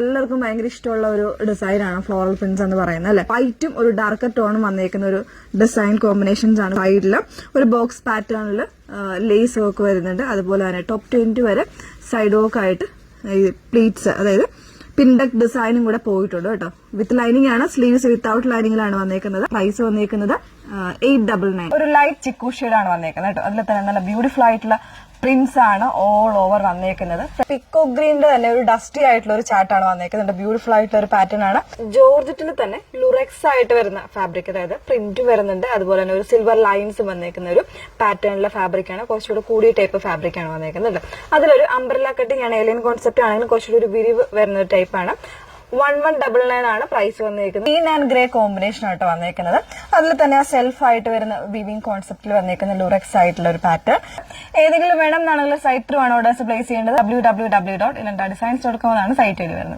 എല്ലാവർക്കും ഭയങ്കര ഇഷ്ടമുള്ള ഒരു ഡിസൈനാണ് ഫ്ലോറൽ പ്രിന്റ്സ് എന്ന് പറയുന്നത് അല്ലെ. വൈറ്റും ഒരു ഡാർക്കർ ടോണും വന്നേക്കുന്ന ഒരു ഡിസൈൻ കോമ്പിനേഷൻസ് ആണ്. സൈഡില് ഒരു ബോക്സ് പാറ്റേണിൽ ലേസ് വർക്ക് വരുന്നുണ്ട്. അതുപോലെ തന്നെ ടോപ്പ് 20 വരെ സൈഡ് വർക്ക് ആയിട്ട് പ്ലീറ്റ്സ്, അതായത് പിൻഡക് ഡിസൈനും കൂടെ പോയിട്ടുണ്ട് കേട്ടോ. വിത്ത് ലൈനിങ് ആണ്, സ്ലീവ്സ് വിത്തൌട്ട് ലൈനിങ്ങിലാണ് വന്നേക്കുന്നത്. പ്രൈസ് വന്നേക്കുന്നത് 899. ഒരു ലൈറ്റ് ചിക്കു ഷെയ്ഡാണ് വന്നേക്കുന്നത് കേട്ടോ. അതിൽ തന്നെ നല്ല ബ്യൂട്ടിഫുൾ ആയിട്ടുള്ള പ്രിന്റ്സ് ആണ് ഓൾ ഓവർ വന്നേക്കുന്നത്. പിക്കോ ഗ്രീനിന്റെ തന്നെ ഒരു ഡസ്റ്റി ആയിട്ടുള്ള ഒരു ചാർട്ടാണ് വന്നേക്കുന്നത്. ബ്യൂട്ടിഫുൾ ആയിട്ടുള്ള ഒരു പാറ്റേൺ ആണ്. ജോർജറ്റിൽ തന്നെ ലുറെക്സ് ആയിട്ട് വരുന്ന ഫാബ്രിക്, അതായത് പ്രിന്റ് വരുന്നുണ്ട്. അതുപോലെ തന്നെ ഒരു സിൽവർ ലൈൻസ് വന്നേക്കുന്ന ഒരു പാറ്റേണിലെ ഫാബ്രിക് ആണ്. കുറച്ചുകൂടി കൂടിയ ടൈപ്പ് ഫാബ്രിക് ആണ് വന്നേക്കുന്നത്. അതിലൊരു അംബ്രല്ല കട്ടിംഗ് ആണ്. ഏലിയൻ കോൺസെപ്റ്റ് ആണെങ്കിലും കുറച്ചുകൂടി ഒരു വിരിവ് വരുന്ന ഒരു ടൈപ്പാണ്. 1199 ആണ് പ്രൈസ് വന്നിരിക്കുന്നത്. ഗ്രീൻ ആൻഡ് ഗ്രേ കോമ്പിനേഷൻ ആയിട്ട് വന്നേക്കുന്നത്. അതിൽ തന്നെ ആ സെൽഫ് ആയിട്ട് വരുന്ന വിവിംഗ് കോൺസെപ്റ്റിൽ വന്നേക്കുന്ന ലുറെക്സ് ആയിട്ടുള്ള ഒരു പാറ്റേൺ. ഏതെങ്കിലും വേണം എന്നാണെങ്കിൽ സൈറ്റ് ത്രൂ ആണ് ഓർഡേഴ്സ് പ്ലേസ് ചെയ്യേണ്ടത്. www.ilanda designs.com എന്നാണ് സൈറ്റ് വരുന്നത്.